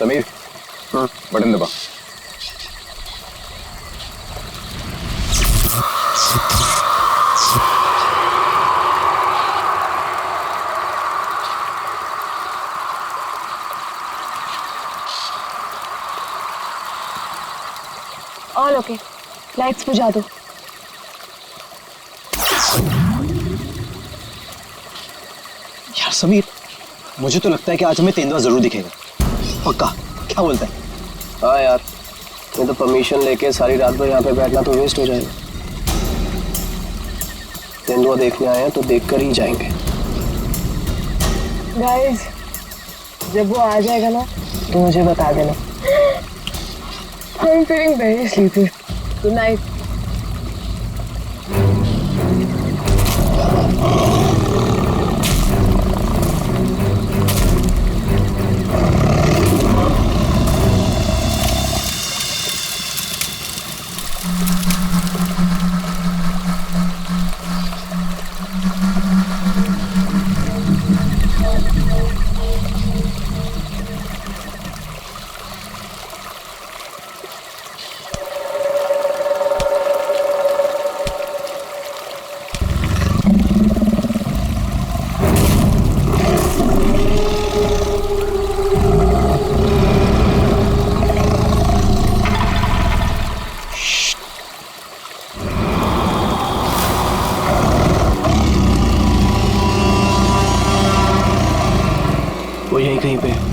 Sameer, button दबा। All okay, lights बुझा दो। यार समीर, मुझे तो लगता है कि आज हमें तेंदुआ जरूर दिखेगा। पक्का? क्या बोलता है? हाँ यार, मैं तो परमिशन लेके सारी रात भर यहाँ पे बैठना तो वेस्ट हो जाएगा। तेंदुआ देखने आए हैं तो देख कर ही जाएंगे। गाइस, जब वो आ जाएगा ना तो मुझे बता देना। I'm feeling very sleepy. Good night. वो यहीं कहीं पे है।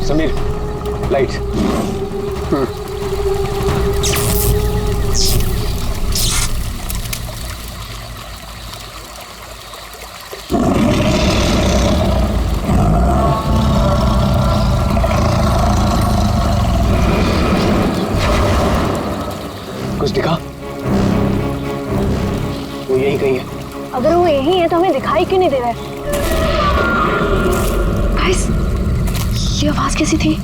समीर, लाइट्स। कुछ दिखा? वो यहीं कहीं है। अगर वो यही है तो हमें दिखाई क्यों नहीं दे रहा है? गाइस, ये आवाज कैसी थी?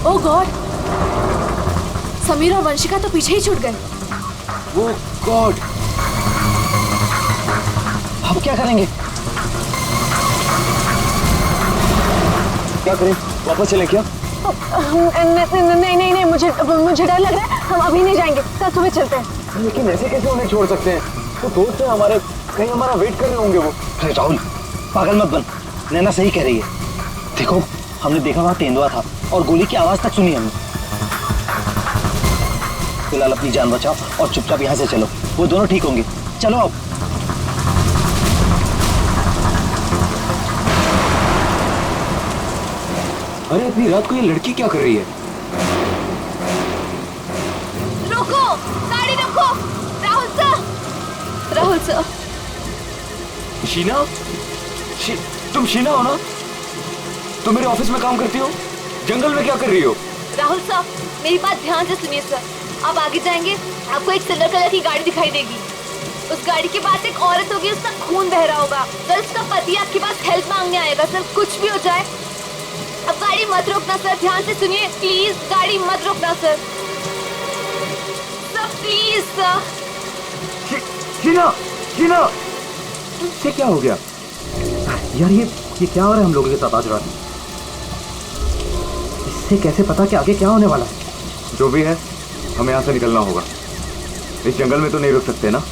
ओह गॉड, समीर और वंशिका तो पीछे ही छूट गए। ओह गॉड, अब क्या करेंगे? क्या करें? वापस चले क्या? नहीं नहीं नहीं, मुझे डर लग रहा है। हम अभी नहीं जाएंगे, कल सुबह चलते हैं। लेकिन ऐसे कैसे उन्हें छोड़ सकते हैं? तो दोस्त हैं हमारे, कहीं हमारा वेट कर रहे होंगे वो। अरे राहुल, पागल मत बन। नैना सही कह रही है। देखो, हमने देखा वहां तेंदुआ था और गोली की आवाज तक सुनी हमने। फिलहाल अपनी जान बचाओ और चुपचाप यहाँ से चलो, वो दोनों ठीक होंगे। चलो अब। अरे इतनी रात को ये लड़की क्या कर रही है? रोको, गाड़ी रोको। राहुल सर। शीना? तुम शीना हो ना? तुम मेरे ऑफिस में काम करती हो? जंगल में क्या कर रही हो? राहुल सर, मेरी बात ध्यान से सुनिए सर। आप आगे जाएंगे, आपको एक सिल्वर कलर की गाड़ी दिखाई देगी। उस गाड़ी के पास एक औरत होगी, उसका खून बह रहा होगा। कल उसका पति आपके पास हेल्प मांगने आएगा। सर कुछ भी हो जाए अब गाड़ी मत रोकना सर, ध्यान से सुनिए प्लीज, गाड़ी मत रोकना sir. Sir please sir. Sheena, Sheena, ये क्या हो गया यार? ये क्या हो रहा है हम लोगों के साथ आज रात? इससे कैसे पता कि आगे क्या होने वाला है? जो भी है हमें यहाँ से निकलना होगा। इस जंगल में तो नहीं रुक सकते ना।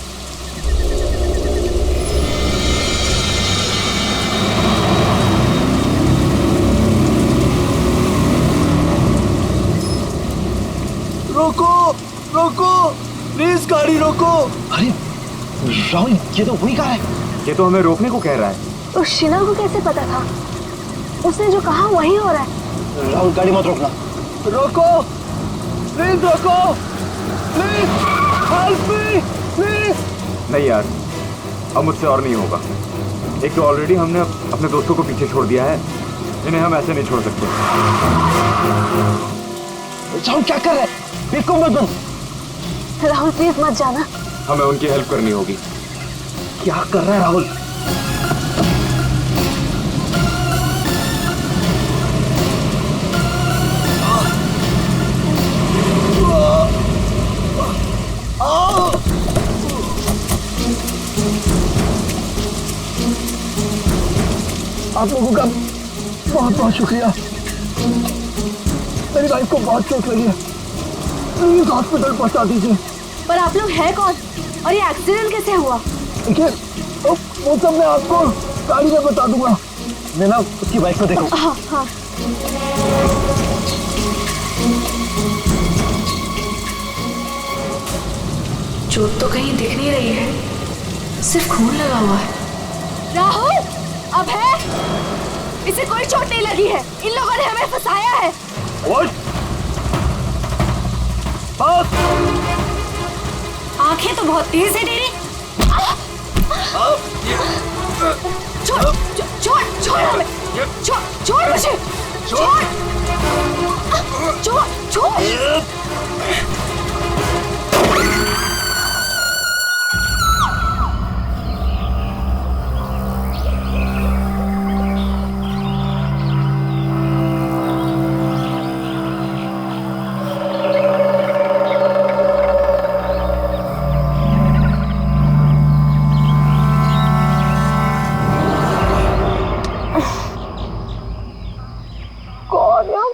रोको, रोको, प्लीज गाड़ी रोको। अरे राहुल, ये तो वही कार है। ये तो हमें रोकने को कह रहा है। उस शीना को कैसे पता था? उसने जो कहा वही हो रहा है। राहुल गाड़ी मत रोकना। रोको, प्लीज रोको, प्लीज हेल्प मी, प्लीज। नहीं यार, अब मुझसे और नहीं होगा। एक तो ऑलरेडी हमने अपने दोस्तों को पीछे छोड़ दिया है, इन्हें हम ऐसे नहीं छोड़ सकते। राहुल क्या कर रहे हैं? बिल्कुल मत बंद। राहुल प्लीज मत जाना। हमें उनकी हेल्प करनी होगी। क्या कर रहा है राहुल? आप लोगों का बहुत बहुत शुक्रिया। मेरी वाइफ को बहुत चोट लगी है, प्लीज हॉस्पिटल पहुंचा दीजिए। पर आप लोग हैं कौन और ये एक्सीडेंट कैसे हुआ? देखिए वो सब मैं आपको गाड़ी में बता दूंगा। मैं ना उसकी बाइक को देखूं। हाँ हाँ। चोट तो कहीं दिख नहीं रही है, सिर्फ खून लगा हुआ है। राहुल, अब है, इसे कोई चोट नहीं लगी है। इन लोगों ने हमें फंसाया है। आंखें तो बहुत तेज है तेरी। छोड़ छोड़ छोड़ हमें, छोड़ छोड़ मुझे, छोड़ छोड़ छोड़।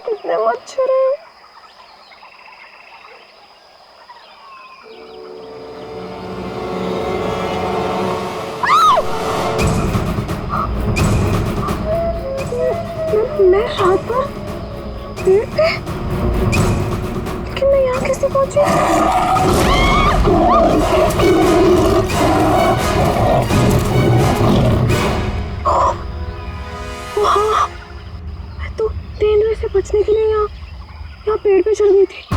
कितने मच्छर हैं। मैं रात पर पेड़ पे, लेकिन मैं यहाँ कैसे पहुंची? वहाँ मैं तो तेंदुए से बचने के लिए यहाँ पेड़ पे चढ़ गई थी।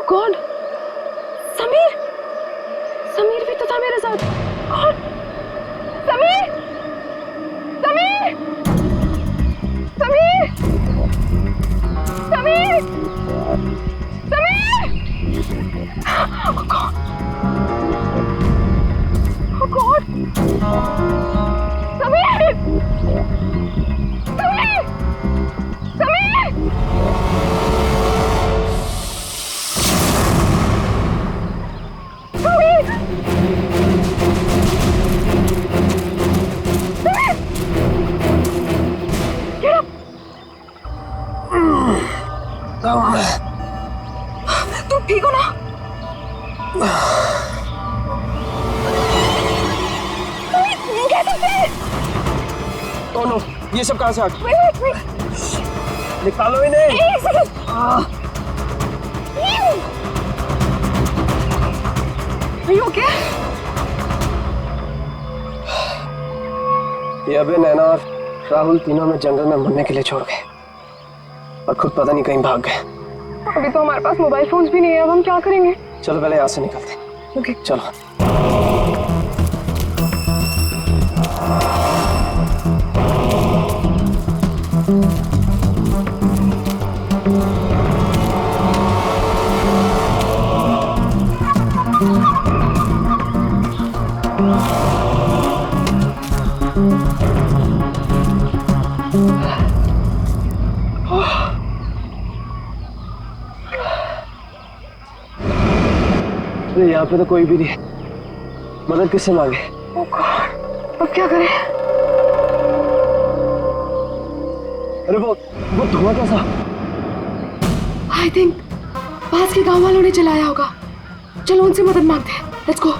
गॉड, समीर, समीर भी तो था मेरे साथ। God, Sameer, Sameer, Sameer, Sameer, Sameer, oh God, oh God, Sameer, Sameer, Sameer. तुम ठीक हो ना? कैसे थे? ओह नो, ये सब कहाँ से आ गया? wait. निकालो इन्हें। एक सेकंड। Are you okay? ये अबे नैना और राहुल तीनों में जंगल में मरने के लिए छोड़ गए और खुद पता नहीं कहीं भाग गए। अभी तो हमारे पास मोबाइल फोन्स भी नहीं है, अब हम क्या करेंगे? चलो पहले यहाँ से निकलते हैं। ओके चलो। अरे यहाँ पे तो कोई भी नहीं है, मदद किससे मांगे? ओह गॉड, अब क्या करें? अरे वो धुआं कैसा? आई थिंक पास के गांव वालों ने चलाया होगा। चलो उनसे मदद मांगते हैं। Let's go.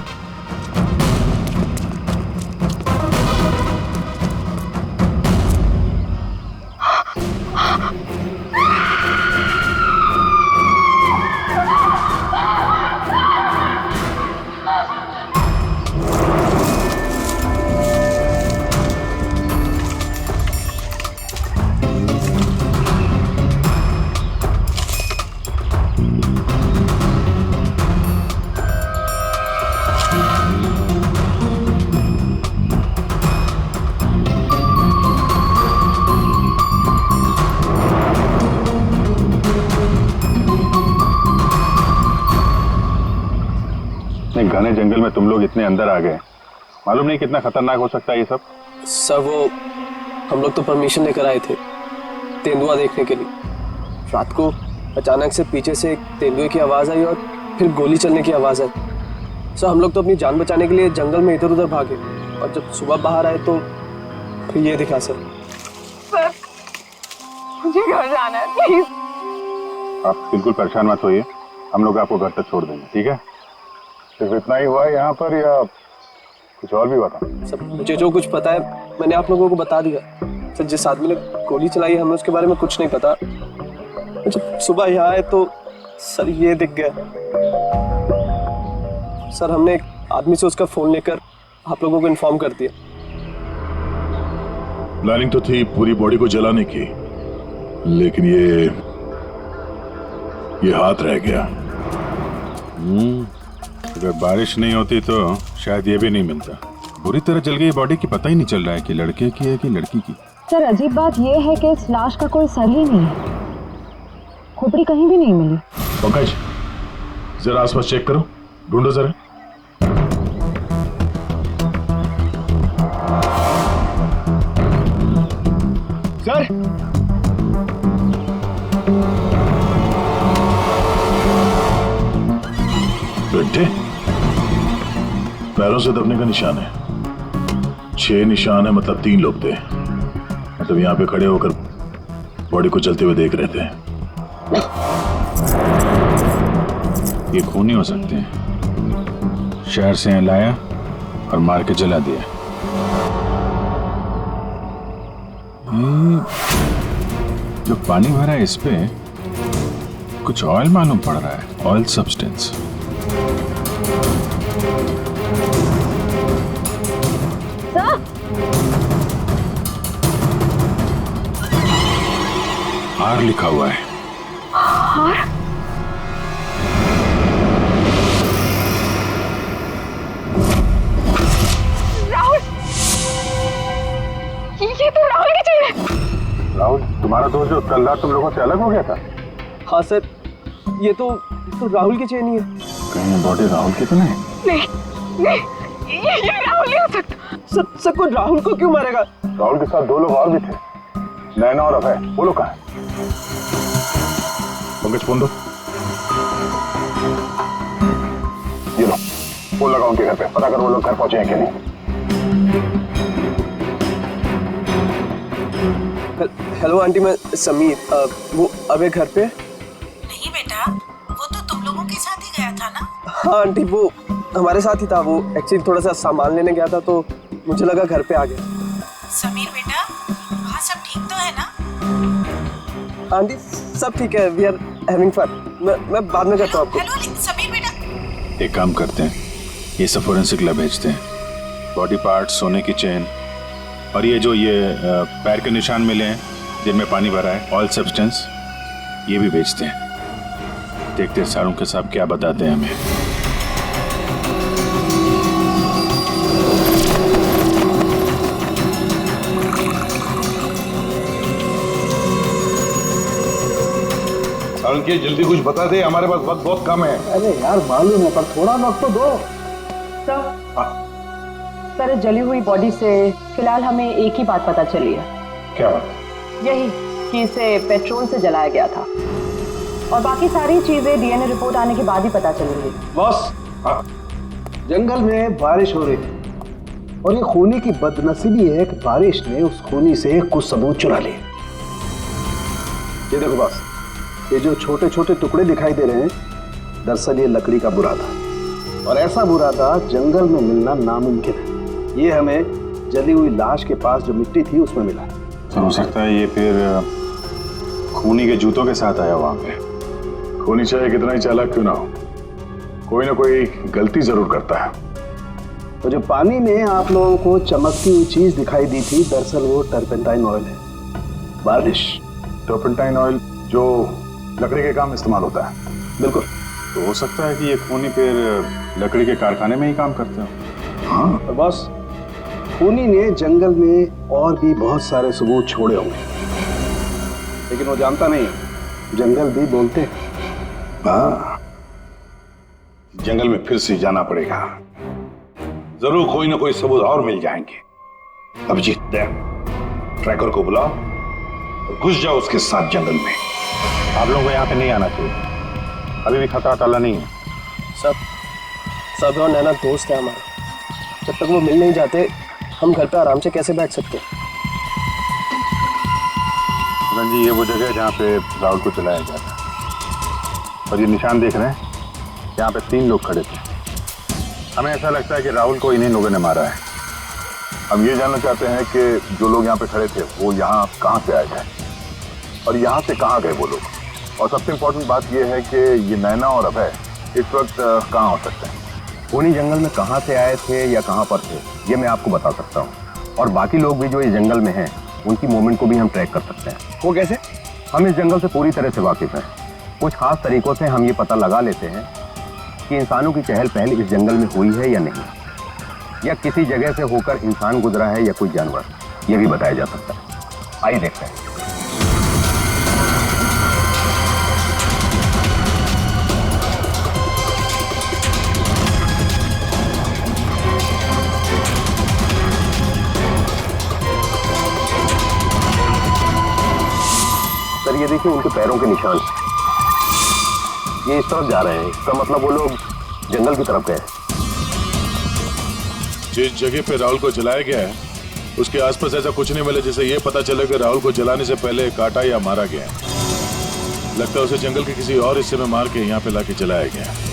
घने जंगल में तुम लोग इतने अंदर आ गए, मालूम नहीं कितना खतरनाक हो सकता है ये सब। सर वो हम लोग तो परमिशन लेकर आए थे तेंदुआ देखने के लिए। रात को अचानक से पीछे से एक तेंदुए की आवाज़ आई और फिर गोली चलने की आवाज़ आई। सर हम लोग तो अपनी जान बचाने के लिए जंगल में इधर उधर भागे और जब सुबह बाहर आए तो फिर ये दिखा। सर मुझे घर जाना है, प्लीज। आप बिल्कुल परेशान मत होइए, हम लोग आपको घर तक छोड़ देंगे, ठीक है? सिर्फ इतना ही हुआ है यहाँ पर या कुछ और भी बता? सर मुझे जो कुछ पता है मैंने आप लोगों को बता दिया। सर जिस आदमी ने गोली चलाई है हमें उसके बारे में कुछ नहीं पता। जब सुबह यहाँ आए तो सर ये दिख गया। सर हमने एक आदमी से उसका फोन लेकर आप लोगों को इन्फॉर्म कर दिया। प्लानिंग तो थी पूरी बॉडी को जलाने की, लेकिन ये हाथ रह गया। अगर बारिश नहीं होती तो शायद ये भी नहीं मिलता। बुरी तरह जल गई बॉडी की, पता ही नहीं चल रहा है कि लड़के की है कि लड़की की। सर अजीब बात यह है कि इस लाश का कोई सर ही नहीं है, खोपड़ी कहीं भी नहीं मिली। पंकज जरा आसपास चेक करो, ढूंढो जरा। सर बेटे पैरों से दबने का निशान है, 6 निशान है, मतलब 3 लोग थे। मतलब यहाँ पे खड़े होकर बॉडी को चलते हुए देख रहे थे। ये खूनी हो सकते हैं। शहर से यहाँ लाया और मार के जला दिया। जो पानी भरा है इस पे कुछ ऑयल मालूम पड़ रहा है, ऑयल सब्सटेंस। आर लिखा हुआ है। आर? राहुल, ये तो राहुल की चीज है। राहुल तुम्हारा दोस्त जो कल रात तुम लोगों से अलग हो गया था? हाँ सर ये तो राहुल की चेन ही है। कहीं बॉडी राहुल की तो नहीं? नहीं, ये राहुल नहीं हो सकता। सर कोई राहुल को क्यों मारेगा? राहुल के साथ 2 लोग और भी थे, नैना और अभय। वो लोग कहाँ हैं? पंकज फोन दो। ये लो फोन लगाओ उनके घर पे, पता कर वो लोग घर पहुंचे हैं कि नहीं। हेलो आंटी, मैं समीर। वो अबे घर पे? नहीं बेटा, वो तो तुम लोगों के साथ ही गया था ना? हाँ आंटी वो हमारे साथ ही था। वो एक्चुअली थोड़ा सा सामान लेने गया था तो मुझे लगा घर पे आ गया। समीर बेटा, वहाँ सब ठीक तो है ना? आंटी सब ठीक है, वी आर हैविंग फन। मैं बाद में करता हूँ आपको। हेलो समीर बेटा। एक काम करते हैं, ये सब फोरेंसिक लैब भेजते हैं। बॉडी पार्ट, सोने की चेन और ये जो पैर के निशान मिले हैं जिनमें पानी भरा है, ऑयल सब्सटेंस, ये भी भेजते हैं। देखते हैं सारों के साहब क्या बताते हैं हमें। सारंगी जल्दी कुछ बता दे, हमारे पास वक्त बहुत कम है। अरे यार मालूम है, पर थोड़ा वक्त तो दो। सर, जली हुई बॉडी से फिलहाल हमें एक ही बात पता चली है। क्या बात? यही कि इसे पेट्रोल से जलाया गया था, और बाकी सारी चीजें डीएनए रिपोर्ट आने के बाद ही पता चलेंगी। बॉस, जंगल में बारिश हो रही थी और ये खूनी की बदनसीबी है कि बारिश ने उस खूनी से कुछ सबूत चुरा लिए। ये देखो बॉस, ये जो छोटे छोटे टुकड़े दिखाई दे रहे हैं, दरअसल ये लकड़ी का बुरादा, और ऐसा बुरादा जंगल में मिलना नामुमकिन है। ये हमें जली हुई लाश के पास जो मिट्टी थी उसमें मिला। तो हो सकता है ये फिर खूनी के जूतों के साथ आया वहां पे। खूनी चाहे कितना ही चालाक क्यों ना हो, कोई ना कोई गलती जरूर करता है। तो जो पानी में आप लोगों को चमकती हुई चीज दिखाई दी थी, दरअसल वो टर्पेंटाइन ऑयल है। बारिश टर्पेंटाइन ऑयल जो लकड़ी के काम इस्तेमाल होता है। बिल्कुल। तो हो सकता है कि ये खूनी फिर लकड़ी के कारखाने में ही काम करते हो। हाँ, और बस खूनी ने जंगल में और भी बहुत सारे सबूत छोड़े होंगे, लेकिन वो जानता नहीं, जंगल भी बोलते हैं। हाँ, जंगल में फिर से जाना पड़ेगा, जरूर कोई ना कोई सबूत और मिल जाएंगे। अभिजीत, ट्रैकर को बुलाओ और घुस जाओ उसके साथ जंगल में। आप लोगों को यहाँ पे नहीं आना चाहिए, अभी भी खतरा टला नहीं है। सब और नैना दोस्त है हमारे, जब तक वो मिल नहीं जाते हम घर पे आराम से कैसे बैठ सकते हैं? जी, ये वो जगह है जहाँ पे राहुल को चलाया गया था, और ये निशान देख रहे हैं, यहाँ पे 3 लोग खड़े थे। हमें ऐसा लगता है कि राहुल को इन्हीं लोगों ने मारा है। हम ये जानना चाहते हैं कि जो लोग यहाँ पे खड़े थे वो यहाँ कहाँ से आए थे और यहाँ से कहाँ गए वो लोग। और सबसे इम्पोर्टेंट बात ये है कि ये नैना और अभय इस वक्त कहाँ हो सकते हैं। उन्हीं जंगल में कहाँ से आए थे या कहाँ पर थे, ये मैं आपको बता सकता हूँ। और बाकी लोग भी जो इस जंगल में हैं, उनकी मूवमेंट को भी हम ट्रैक कर सकते हैं। वो कैसे? हम इस जंगल से पूरी तरह से वाकिफ हैं। कुछ खास तरीकों से हम ये पता लगा लेते हैं कि इंसानों की चहल पहल इस जंगल में हुई है या नहीं, या किसी जगह से होकर इंसान गुजरा है या कोई जानवर, ये भी बताया जा सकता है। आइए देखते हैं। सर, ये देखिए उनके पैरों के निशान, ये इस तरफ जा रहे हैं। इसका मतलब वो लोग जंगल की तरफ गए। जिस जगह पे राहुल को जलाया गया है उसके आसपास ऐसा कुछ नहीं मिला जिससे ये पता चले कि राहुल को जलाने से पहले काटा या मारा गया है। लगता है उसे जंगल के किसी और हिस्से में मार के यहाँ पे लाके जलाया गया है।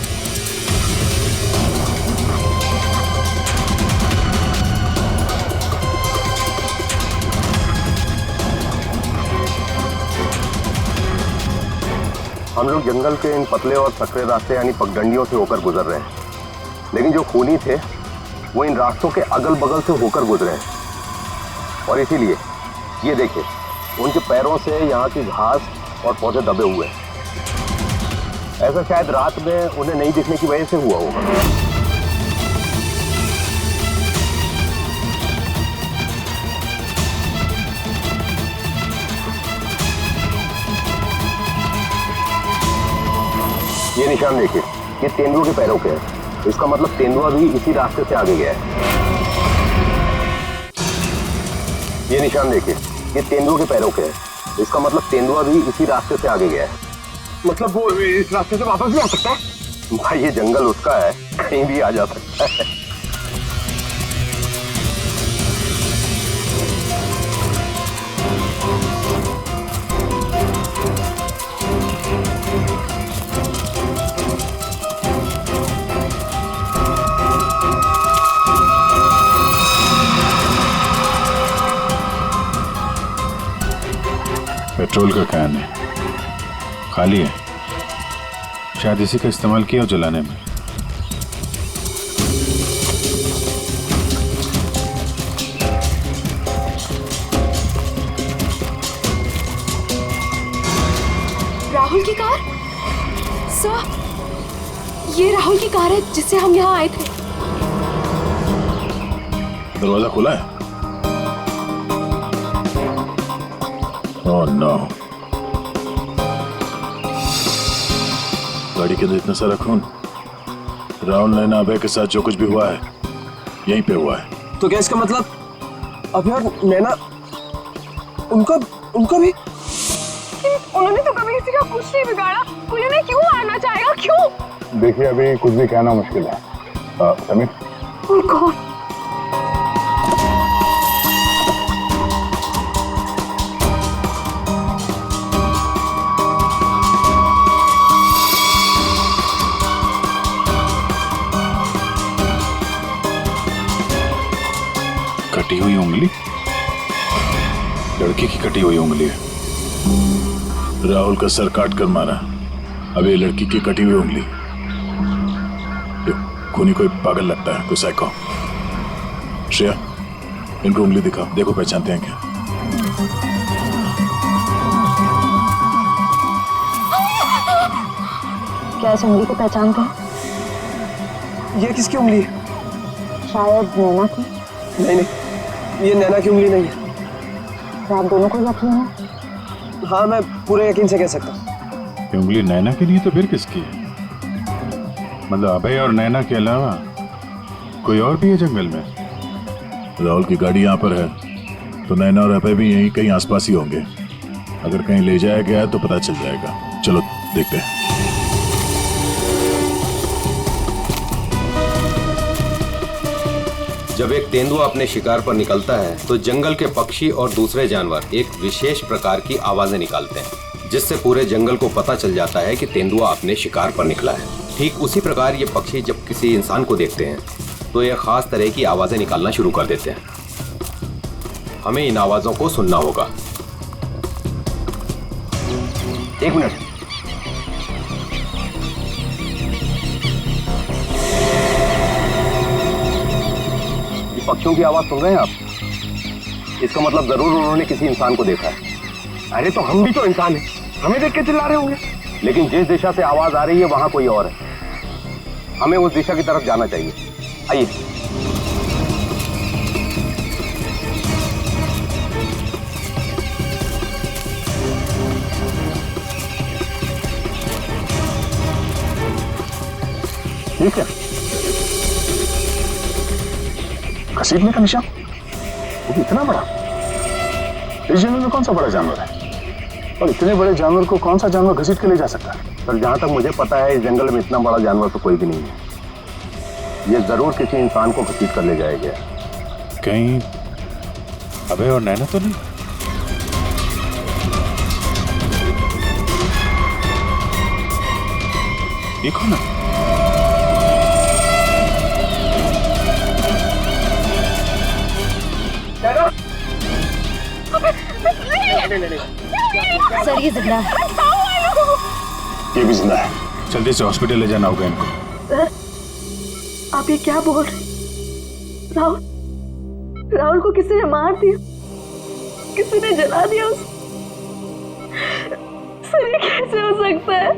हम लोग जंगल के इन पतले और सकरे रास्ते यानी पगडंडियों से होकर गुजर रहे हैं, लेकिन जो खूनी थे वो इन रास्तों के अगल बगल से होकर गुजरे हैं। और इसीलिए ये देखिए उनके पैरों से यहाँ की घास और पौधे दबे हुए हैं। ऐसा शायद रात में उन्हें नहीं दिखने की वजह से हुआ होगा। ये निशान देखिए, ये तेंदुए के पैरों के हैं। इसका मतलब तेंदुआ भी इसी रास्ते से आगे गया है। ये निशान देखिए, ये तेंदुए के पैरों के हैं। इसका मतलब तेंदुआ भी इसी रास्ते से आगे गया है। मतलब वो इस रास्ते से वापस भी आ सकता है? भाई ये जंगल उसका है, कहीं भी आ जा सकता है। पेट्रोल का कैन है, खाली है। शायद इसी का इस्तेमाल किया हो जलाने में। राहुल की कार? सर, ये राहुल की कार है जिससे हम यहाँ आए थे। दरवाजा खुला है? Oh no. गाड़ी के अंदर इतना सारा खून। राहुल नैना अभय के साथ जो कुछ भी हुआ है यहीं पे हुआ है। तो क्या इसका मतलब अभय और नैना, उनका भी? उन्होंने तो कभी किसी का कुछ नहीं बिगाड़ा, उन्हें क्यों मारना चाहेगा, क्यों? देखिए अभी कुछ भी कहना मुश्किल है। समीर, वो कौन? कटी हुई उंगली? लड़की की कटी हुई उंगली है। राहुल का सर काट कर मारा, अब ये लड़की की कटी हुई उंगली। ये खूनी कोई पागल लगता है, कोई साइको। श्रेया, इनको उंगली दिखाओ, देखो पहचानते हैं क्या। क्या इस उंगली को पहचानते हैं? ये किसकी उंगली है? शायद नैना की। नहीं, ये नैना की उंगली नहीं है। क्या आप दोनों को यकीन है? हाँ, मैं पूरे यकीन से कह सकता हूँ। ये उंगली नैना की नहीं तो फिर किसकी है? मतलब अभय और नैना के अलावा कोई और भी है जंगल में? राहुल की गाड़ी यहाँ पर है तो नैना और अभय भी यहीं कहीं आसपास ही होंगे। अगर कहीं ले जाया गया है तो पता चल जाएगा। चलो देखते हैं। जब एक तेंदुआ अपने शिकार पर निकलता है तो जंगल के पक्षी और दूसरे जानवर एक विशेष प्रकार की आवाजें निकालते हैं, जिससे पूरे जंगल को पता चल जाता है कि तेंदुआ अपने शिकार पर निकला है। ठीक उसी प्रकार ये पक्षी जब किसी इंसान को देखते हैं तो ये खास तरह की आवाजें निकालना शुरू कर देते हैं। हमें इन आवाजों को सुनना होगा। एक मिनट। पक्षियों की आवाज सुन रहे हैं आप? इसका मतलब जरूर उन्होंने किसी इंसान को देखा है। अरे तो हम भी तो इंसान हैं, हमें देख के चिल्ला रहे होंगे। लेकिन जिस दिशा से आवाज आ रही है वहां कोई और है। हमें उस दिशा की तरफ जाना चाहिए। आइए। ठीक है, घसीटने का निशान? वो भी इतना बड़ा? इस जंगल में कौन सा बड़ा जानवर है? और इतने बड़े जानवर को कौन सा जानवर घसीट के ले जा सकता है? पर जहां तक मुझे पता है इस जंगल में इतना बड़ा जानवर तो कोई भी नहीं है। ये जरूर किसी इंसान को घसीट कर ले जाया गया। कहीं अभय और नैना तो नहीं? ये कौन है? सर ये जिंदा है। ये भी जिंदा है। जल्दी से हॉस्पिटल ले जाना होगा इनको। सर, आप ये क्या बोल रहे? राहुल को किसी ने मार दिया, किसी ने जला दिया उसे। सर ये कैसे हो सकता है?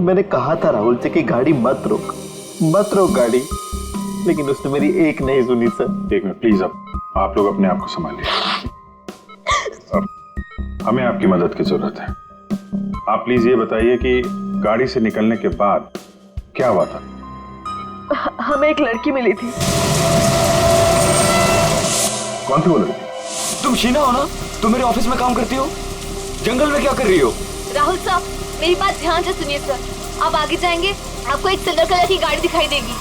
मैंने कहा था राहुल से कि गाड़ी मत रोक गाड़ी, लेकिन उसने मेरी एक नहीं सुनी सर। एक मिनट प्लीज, अब आप लोग अपने आप को संभालिए। अब हमें आपकी मदद की जरूरत है। आप प्लीज ये बताइए कि गाड़ी से निकलने के बाद क्या हुआ था? हमें एक लड़की मिली थी। कौन थी वो लड़की? तुम शीना हो ना? तुम मेरे ऑफिस में काम करती हो? जंगल में क्या कर रही हो? राहुल साहब, मेरी बात ध्यान से सुनिए सर। आप आगे जाएंगे, आपको एक सिल्वर कलर की गाड़ी दिखाई देगी।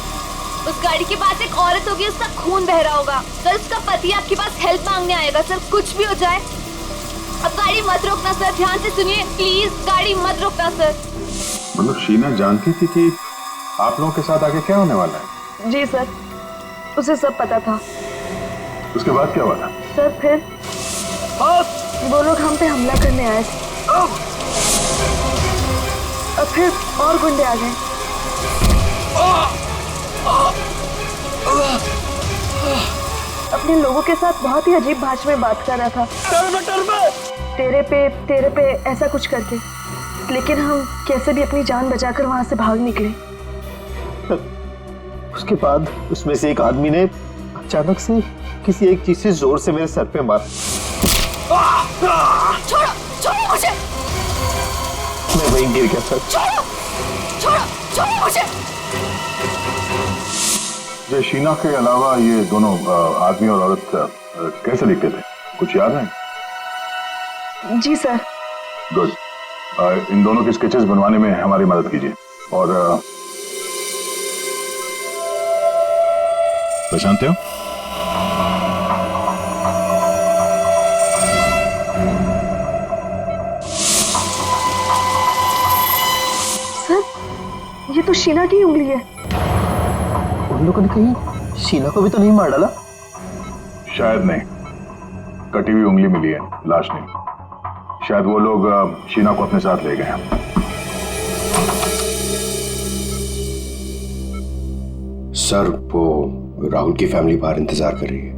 उस गाड़ी के पास एक औरत होगी, उसका खून बह रहा होगा। सर उसका पति आपके पास हेल्प मांगने आएगा। सर कुछ भी हो जाए, अब गाड़ी मत रोकना सर। ध्यान से सुनिए प्लीज, गाड़ी मत रोकना सर। मतलब शीना जानती थी कि आप लोगों के साथ आगे क्या होने वाला है? जी सर, उसे सब पता था। उसके बाद क्या हुआ था? सर फिर वो लोग हम पे हमला करने आए थे और फिर और गुंडे आ गए। अपने लोगों के साथ बहुत ही अजीब भाषा में बात कर रहा था, तेरे पे ऐसा कुछ करके। लेकिन हम कैसे भी अपनी जान बचाकर वहां से भाग निकले। उसके बाद उसमें से एक आदमी ने अचानक से किसी एक चीज से जोर से मेरे सर पे मारा। छोड़ो छोड़ो मुझे। मैं वहीं गिर गया सर। छोड़ो छोड़ो छोड़ो मुझे। जो शीना के अलावा ये दोनों आदमी और औरत कैसे दिखते थे, कुछ याद है? जी सर। गुड। इन दोनों के स्केचेस बनवाने में हमारी मदद कीजिए। और पहचानते हो? सर, ये तो शीना की उंगली है। उन लोगों ने कहीं शीना को भी तो नहीं मार डाला? शायद नहीं, कटी हुई उंगली मिली है, लाश नहीं। शायद वो लोग शीना को अपने साथ ले गए हैं। सर, वो राहुल की फैमिली बाहर इंतजार कर रही है।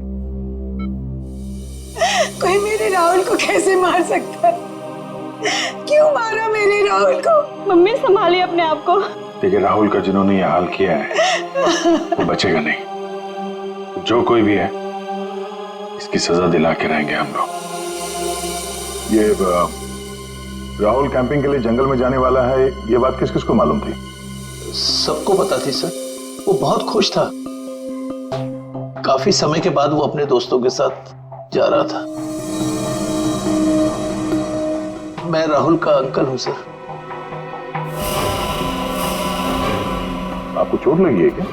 कोई मेरे राहुल को कैसे मार सकता है? क्यों मारा मेरे राहुल को? मम्मी संभालिए अपने आप को। देखिए, राहुल का जिन्होंने ये हाल किया है वो बचेगा नहीं। जो कोई भी है इसकी सजा दिला के रहेंगे हम लोग। ये राहुल कैंपिंग के लिए जंगल में जाने वाला है, ये बात किस किस को मालूम थी? सबको पता थी सर। वो बहुत खुश था। काफी समय के बाद वो अपने दोस्तों के साथ जा रहा था। मैं राहुल का अंकल हूं सर। आपको चोट लगी है क्या?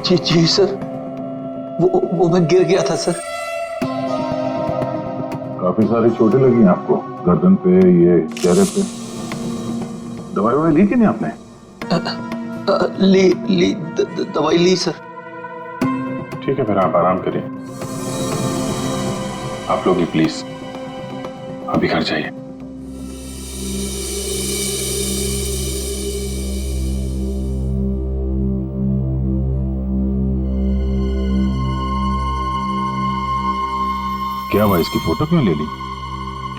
जी जी सर, वो मैं गिर गया था सर। काफी सारी चोटें लगी हैं आपको, गर्दन पे, ये चेहरे पे। दवाई ली कि नहीं आपने? दवाई ली सर। ठीक है, फिर आप आराम करिए। आप लोग भी प्लीज अभी घर जाइए। क्या हुआ, इसकी फोटो क्यों ले ली?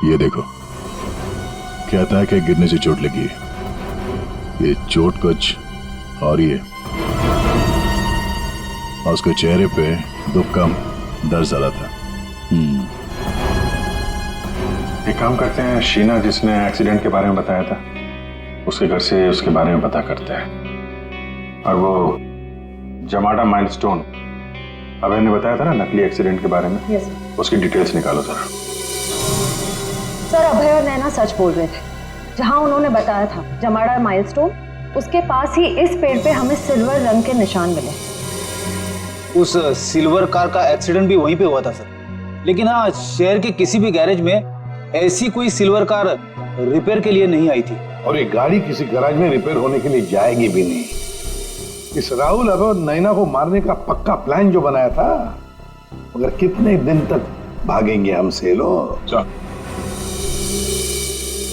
ये देखो, कहता है कि गिरने से चोट लगी है। ये चोट कुछ और ही है। और उसके चेहरे पे दुख कम, दर्द ज्यादा था। एक काम करते हैं, शीना जिसने एक्सीडेंट के बारे में बताया था उसके घर से उसके बारे में पता करते हैं। और वो जमाडा माइलस्टोन अभय ने बताया था ना, नकली एक्सीडेंट के बारे में। Yes sir. उसकी डिटेल्स निकालो जरा। सर, अभय और नैना सच बोल रहे थे। जहां उन्होंने बताया था जमाड़ा माइलस्टोन, उसके पास ही इस पेड़ पे हमें सिल्वर रंग के निशान मिले। उस सिल्वर कार का एक्सीडेंट भी वहीं पे हुआ था सर। लेकिन हाँ, शहर के किसी भी गैरेज में ऐसी कोई सिल्वर कार रिपेयर के लिए नहीं आई थी। और ये गाड़ी किसी गैराज में रिपेयर होने के लिए जाएगी भी नहीं। इस राहुल और नैना को मारने का पक्का प्लान जो बनाया था, मगर कितने दिन तक भागेंगे हमसे लोग?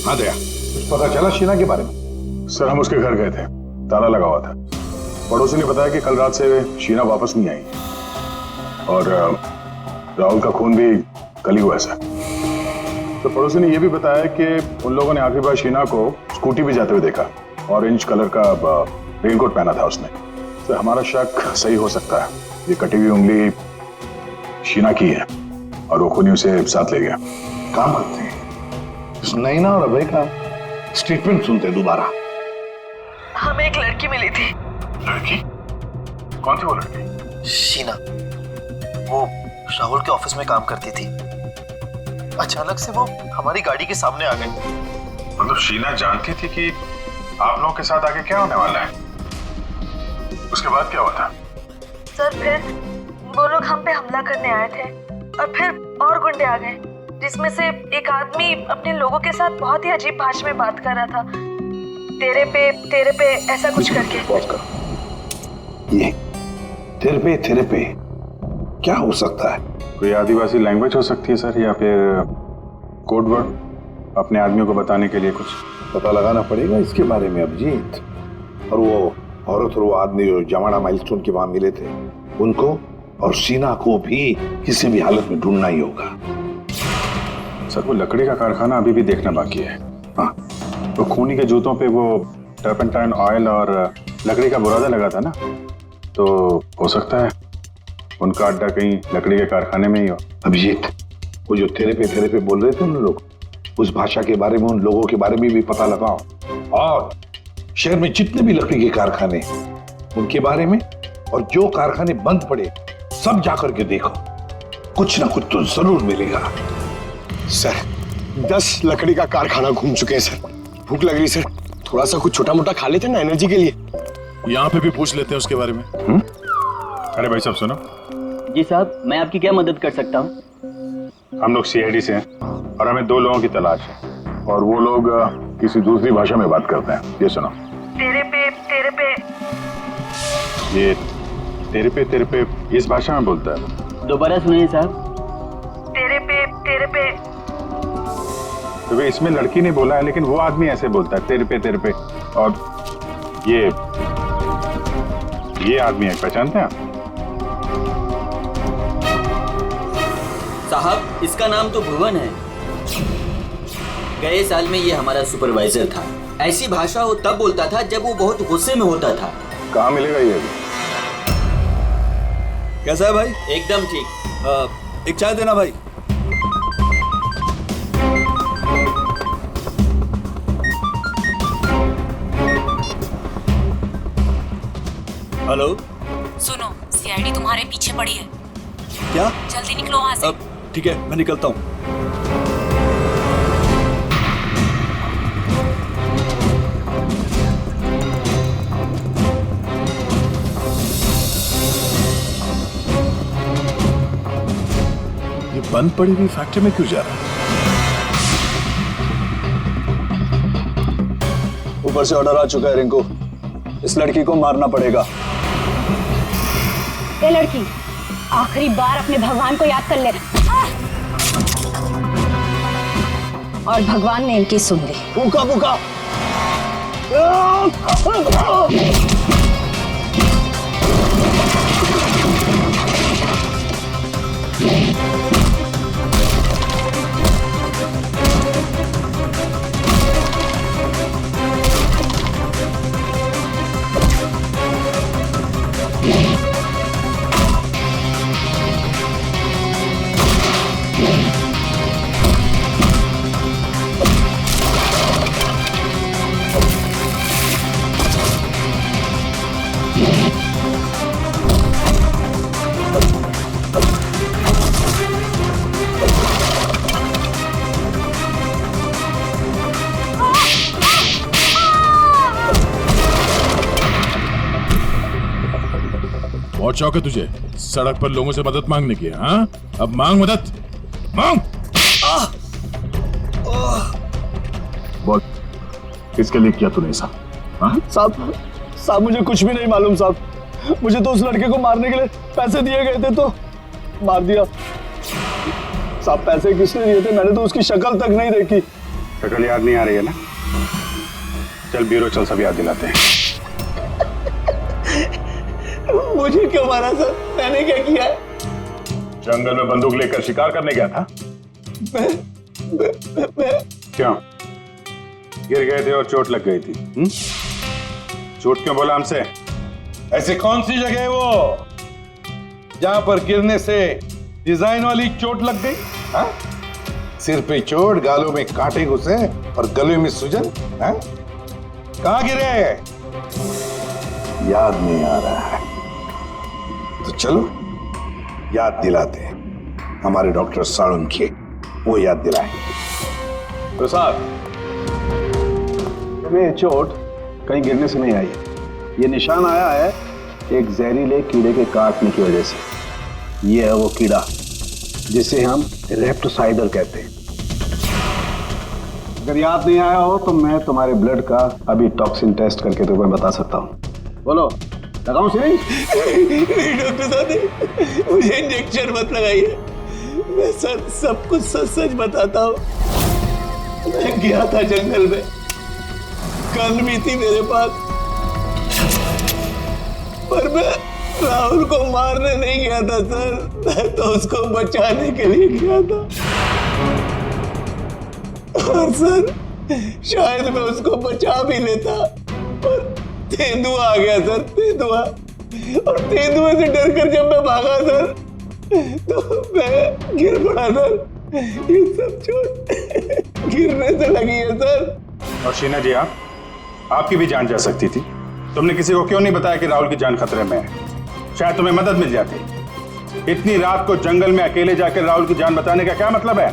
हाँ दया, कुछ पता चला शीना के बारे में? सर, हम उसके घर गए थे, ताला लगा हुआ था। पड़ोसी ने बताया कि कल रात से शीना वापस नहीं आई और राहुल का खून भी कल ही हुआ है सर। तो पड़ोसी ने यह भी बताया कि उन लोगों ने आखिरी बार शीना को स्कूटी भी जाते हुए देखा। ऑरेंज कलर का रेनकोट पहना था उसने। तो हमारा शक सही हो सकता है, ये कटी हुई उंगली शीना की है और वो खूनी उसे साथ ले गया। काम करते हैं, इस नैना और अभय का स्टेटमेंट सुनते दोबारा। हमें एक लड़की मिली थी। लड़की? कौन सी वो लड़की? शीना, वो राहुल के ऑफिस में काम करती थी। अचानक से वो हमारी गाड़ी के सामने आ गई। मतलब शीना जानती थी कि आप लोगों के साथ आगे क्या होने वाला है? उसके बाद क्या हुआ था? सर, फिर वो लोग हम पे हमला करने आए थे और फिर और गुंडे आ गए, जिसमें से एक आदमी अपने लोगों के साथ बहुत ही अजीब भाषा में बात कर रहा था, तेरे पे ऐसा कुछ करके। ये तेरे पे क्या हो सकता है? कोई आदिवासी लैंग्वेज हो सकती है सर, या फिर कोड वर्ड अपने आदमियों को बताने के लिए कुछ? पता लगाना पड़ेगा इसके बारे में अभिजीत। और वो औरत और वो आदमी जो जमाना माइलस्टोन के वहां मिले थे, उनको और शीना को भी किसी भी हालत में ढूंढना ही होगा। सर वो लकड़ी का कारखाना अभी भी देखना बाकी है। हाँ, तो खूनी के जूतों पे वो टर्पेंटाइन ऑयल और लकड़ी का बुरादा लगा था ना, तो हो सकता है उनका अड्डा कहीं लकड़ी के कारखाने में ही हो। अभिजीत, वो जो तेरे पे बोल रहे थे उन लोग, उस भाषा के बारे में, उन लोगों के बारे में भी पता लगाओ, और शहर में जितने भी लकड़ी के कारखाने उनके बारे में, और जो कारखाने बंद पड़े सब जाकर के देखो, कुछ ना कुछ तो जरूर मिलेगा। सर 10 लकड़ी का कारखाना घूम चुके हैं सर। भूख लग रही सर, थोड़ा सा कुछ छोटा मोटा खा लेते ना एनर्जी के लिए। यहाँ पे भी पूछ लेते हैं उसके बारे में। अरे भाई साहब सुनो। जी साहब, मैं आपकी क्या मदद कर सकता हूँ? हम लोग सीआईडी से हैं और हमें 2 लोगों की तलाश है, और वो लोग किसी दूसरी भाषा में बात करते हैं। ये सुनो। तेरे पे ये तेरे पे इस भाषा में बोलता है। दोबारा सुनिए साहब। तेरे पे तो वे इसमें लड़की ने बोला है, लेकिन वो आदमी ऐसे बोलता है तेरे पे। और ये आदमी है, पहचानते हैं आप? साहब इसका नाम तो भुवन है। गए साल में ये हमारा सुपरवाइजर था। ऐसी भाषा वो तब बोलता था जब वो बहुत गुस्से में होता था। कहाँ मिलेगा ये? कैसा है भाई? एकदम ठीक। एक चाय देना भाई। हेलो, सुनो, सीआईडी तुम्हारे पीछे पड़ी है। क्या? जल्दी निकलो वहां से। ठीक है, मैं निकलता हूँ। ये बंद पड़ी हुई फैक्ट्री में क्यों जा रहा है? ऊपर से ऑर्डर आ चुका है रिंकू, इस लड़की को मारना पड़ेगा। ये लड़की, आखिरी बार अपने भगवान को याद कर ले। और भगवान ने इनकी सुन ली। भूखा भूखा। बहुत शौक है तुझे सड़क पर लोगों से मदद मांगने की? हाँ, अब मांग मदद, मांग। बोल, किसके लिए किया तूने ऐसा? साहब मुझे कुछ भी नहीं मालूम साहब। मुझे तो उस लड़के को मारने के लिए पैसे दिए गए थे तो मार दिया। साहब पैसे किसने दिए थे? मैंने तो उसकी शक्ल तक नहीं देखी। शक्ल याद नहीं आ रही है ना? चल ब्यूरो चल, सब याद दिलाते हैं। मुझे क्यों मारा सर? मैंने क्या किया है? जंगल में बंदूक लेकर शिकार करने गया था। क्यों? गिर गए थे और चोट लग गई थी। चोट क्यों बोला हमसे? ऐसे कौन सी जगह है वो जहां पर गिरने से डिजाइन वाली चोट लग गई? हाँ? सिर पे चोट, गालों में कांटे घुसे और गले में सूजन। हाँ? कहां गिरे? याद नहीं आ रहा है तो चलो याद दिलाते हैं। हमारे डॉक्टर साळुंखे वो याद दिलाएंगे। प्रसाद, ये चोट कहीं गिरने से नहीं आई है। ये निशान आया है एक जहरीले कीड़े के काटने की वजह से। ये है वो कीड़ा जिसे हम रेप्टोसाइडर कहते हैं। अगर याद नहीं आया हो तो मैं तुम्हारे ब्लड का अभी टॉक्सिन टेस्ट करके तुम्हें बता सकता हूँ। बोलो, लगाऊं सिरिंज? नहीं डॉक्टर साहब, मुझे इंजेक्शन मत लगाइए। मैं सर सब कुछ सच सच बताता हूँ। मैं गया था जंगल में, गन भी थी मेरे पास, पर मैं राहुल को मारने नहीं गया था सर, मैं तो उसको बचाने के लिए गया था। और सर शायद मैं उसको बचा भी लेता, पर तेंदुआ आ गया सर, तेंदुआ। और तेंदुए से डरकर जब मैं भागा सर तो मैं गिर पड़ा सर। ये सब चोट गिरने से लगी है सर। और शीना जी, आपकी भी जान जा सकती थी। तुमने किसी को क्यों नहीं बताया कि राहुल की जान खतरे में है? शायद तुम्हें मदद मिल जाती। इतनी रात को जंगल में अकेले जाकर राहुल की जान बचाने का क्या मतलब है?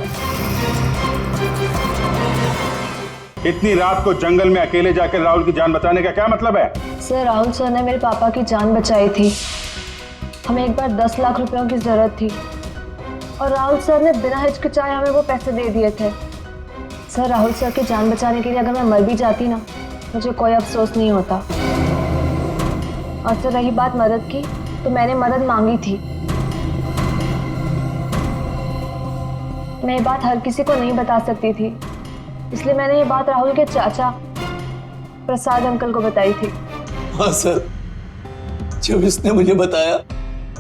इतनी रात को जंगल में अकेले जाकर राहुल की जान बचाने का क्या मतलब है? सर, राहुल सर ने मेरे पापा की जान बचाई थी। हमें एक बार 10 लाख रुपयों की जरूरत थी और राहुल सर ने बिना हिचकिचाए हमें वो पैसे दे दिए थे। सर, राहुल सर की जान बचाने के लिए अगर मैं मर भी जाती ना, मुझे कोई अफसोस नहीं होता। और सर, रही बात मदद की, तो मैंने मदद मांगी थी। मैं ये बात हर किसी को नहीं बता सकती थी, इसलिए मैंने ये बात राहुल के चाचा प्रसाद अंकल को बताई थी। हाँ सर, जब इसने मुझे बताया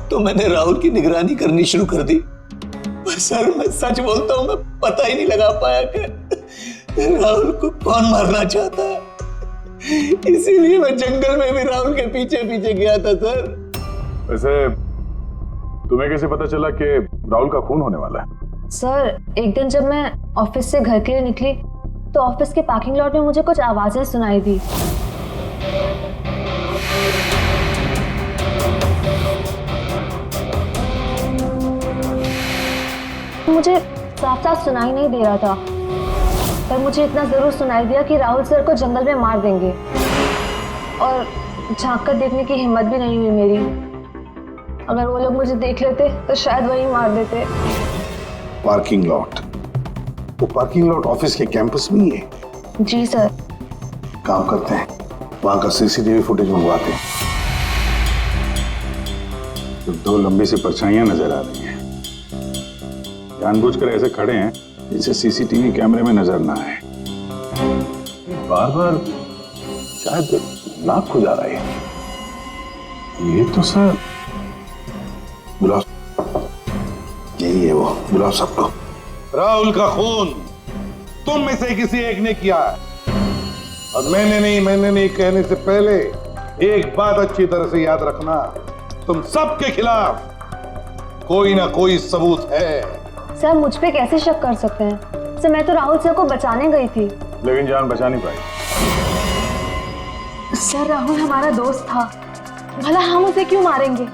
तो मैंने राहुल की निगरानी करनी शुरू कर दी। पर सर, मैं सच बोलता हूँ, मैं पता ही नहीं लगा पाया कि राहुल को कौन मारना चाहता है। इसीलिए मैं जंगल में भी राहुल के पीछे पीछे गया था सर। वैसे तुम्हें कैसे पता चला कि राहुल का खून होने वाला है? सर, एक दिन जब मैं ऑफिस से घर के लिए निकली तो ऑफिस के पार्किंग लॉट में मुझे कुछ आवाजें सुनाई दी। मुझे साफ साफ सुनाई नहीं दे रहा था, पर मुझे इतना जरूर सुनाई दिया कि राहुल सर को जंगल में मार देंगे। और झांक कर देखने की हिम्मत भी नहीं हुई मेरी। अगर वो लोग मुझे देख लेते तो शायद वही मार देते। Parking lot? वो पार्किंग लॉट ऑफिस के कैंपस में ही है? जी सर। काम करते हैं, वहां का सीसीटीवी फुटेज मंगवाते हैं। तो 2 लंबी सी परछाइयां नजर आ रही हैं। जानबूझकर ऐसे खड़े हैं जिसे सीसीटीवी कैमरे में नजर ना आए। बार बार शायद नाक खुजा रहा है। ये तो सर, बुलाओ, यही है वो, बुलाओ सबको। राहुल का खून तुम में से किसी एक ने किया है, और मैंने नहीं कहने से पहले एक बात अच्छी तरह से याद रखना, तुम सबके खिलाफ कोई ना कोई सबूत है। सर, मुझ पे कैसे शक कर सकते हैं? सर, मैं तो राहुल सर को बचाने गई थी। लेकिन जान बचा नहीं पाई। सर, राहुल हमारा दोस्त था, भला हम उसे क्यों मारेंगे?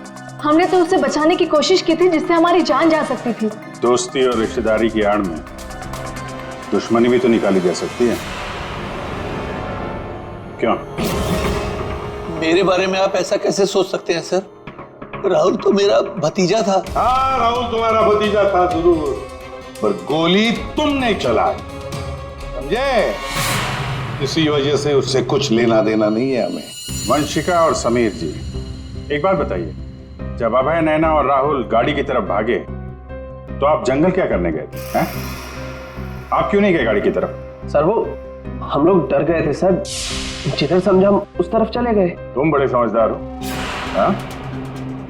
हमने तो उसे बचाने की कोशिश की थी जिससे हमारी जान जा सकती थी। दोस्ती और रिश्तेदारी की आड़ में दुश्मनी भी तो निकाली जा सकती है, क्यों? मेरे बारे में आप ऐसा कैसे सोच सकते हैं सर? राहुल तो मेरा भतीजा था। हाँ, राहुल तुम्हारा भतीजा था जरूर, पर गोली तुमने चलाई, समझे? इसी वजह से उससे कुछ लेना देना नहीं है हमें। वंशिका और समीर जी, एक बात बताइए, जब अभय, नैना और राहुल गाड़ी की तरफ भागे तो आप जंगल क्या करने गए थे? हैं? आप क्यों नहीं गए गाड़ी की तरफ? सर, वो हम लोग डर गए थे सर, जिधर समझा हम उस तरफ चले गए। तुम बड़े समझदार हो। हाँ?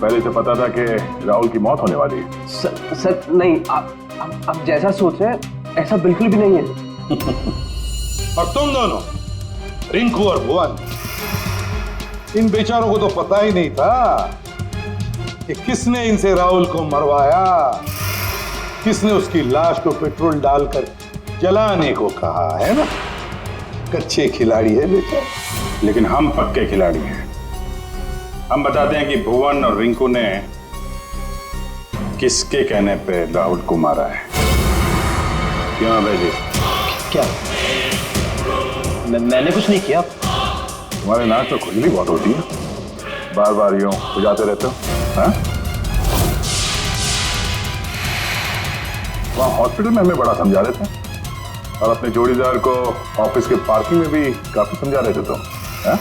पहले से पता था कि राहुल की मौत होने वाली है। सर नहीं, आप जैसा सोच रहे हैं ऐसा बिल्कुल भी नहीं है। और तुम दोनों, रिंकू और भुवन, इन बेचारों को तो पता ही नहीं था कि किसने इनसे राहुल को मरवाया, किसने उसकी लाश को पेट्रोल डालकर जलाने को कहा, है ना? कच्चे खिलाड़ी है बेटा। लेकिन हम पक्के खिलाड़ी हैं। हम बताते हैं कि भुवन और रिंकू ने किसके कहने पे राहुल को मारा है। क्यों अभय जी? क्या? मैंने कुछ नहीं किया। तुम्हारे नाक तो खुजली बहुत होती है, बार बार यूं खुजाते रहते हो। हाँ? वहाँ हॉस्पिटल में हमें बड़ा समझा रहे थे, और अपने जोड़ीदार को ऑफिस के पार्किंग में भी काफी समझा रहे थे तुम। हाँ?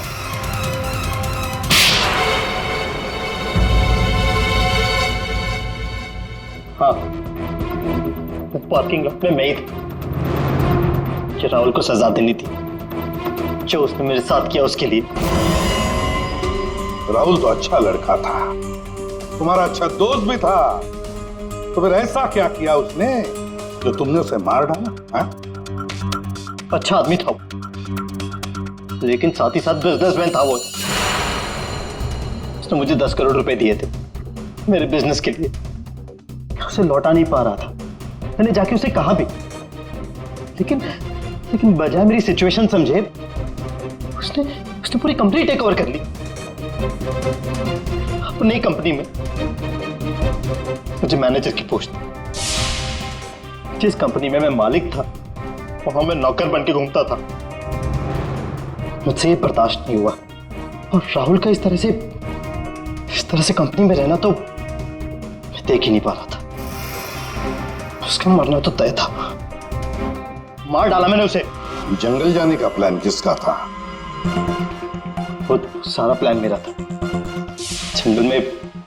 हाँ, पार्किंग लॉट में मैं ही था कि राहुल को सजा देनी थी जो उसने मेरे साथ किया उसके लिए। राहुल तो अच्छा लड़का था, तुम्हारा अच्छा दोस्त भी था, तो फिर ऐसा क्या किया उसने जो तुमने उसे मार डाला? हा? अच्छा आदमी था वो, लेकिन साथ ही साथ बिजनेसमैन था वो। उसने मुझे 10 करोड़ रुपए दिए थे मेरे बिजनेस के लिए, उसे लौटा नहीं पा रहा था। मैंने जाके उसे कहा भी, लेकिन बजाय मेरी सिचुएशन समझे उसने पूरी कंपनी टेक ओवर कर ली। अपनी कंपनी में मुझे मैनेजर की पोस्ट, जिस कंपनी में मैं मालिक था वहां मैं नौकर बन के घूमता था। मुझसे ये बर्दाश्त नहीं हुआ, और राहुल का इस तरह से कंपनी में रहना तो मैं देख ही नहीं पा रहा था। उसका मरना तो तय था, मार डाला मैंने उसे। जंगल जाने का प्लान किसका था? वो सारा प्लान मेरा था। जंगल में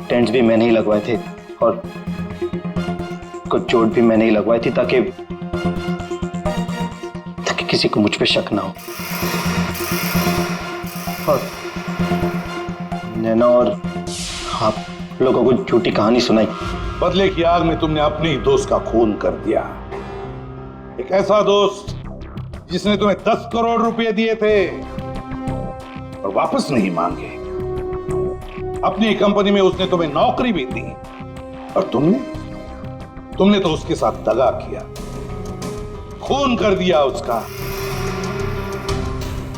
टेंट्स भी मैंने ही लगवाए थे और कुछ चोट भी मैंने ही लगवाई थी ताकि किसी को मुझ पे शक ना हो। और नैना और आप लोगों को झूठी कहानी सुनाई। बदले की आग में तुमने अपने ही दोस्त का खून कर दिया। एक ऐसा दोस्त जिसने तुम्हें 10 करोड़ रुपए दिए थे और वापस नहीं मांगे। अपनी कंपनी में उसने तुम्हें नौकरी भी दी और तुमने तो उसके साथ दगा किया, खून कर दिया उसका।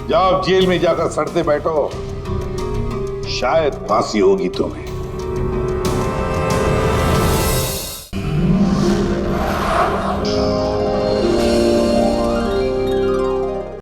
जाओ जेल में जाकर सड़ते बैठो, शायद फांसी होगी तुम्हें।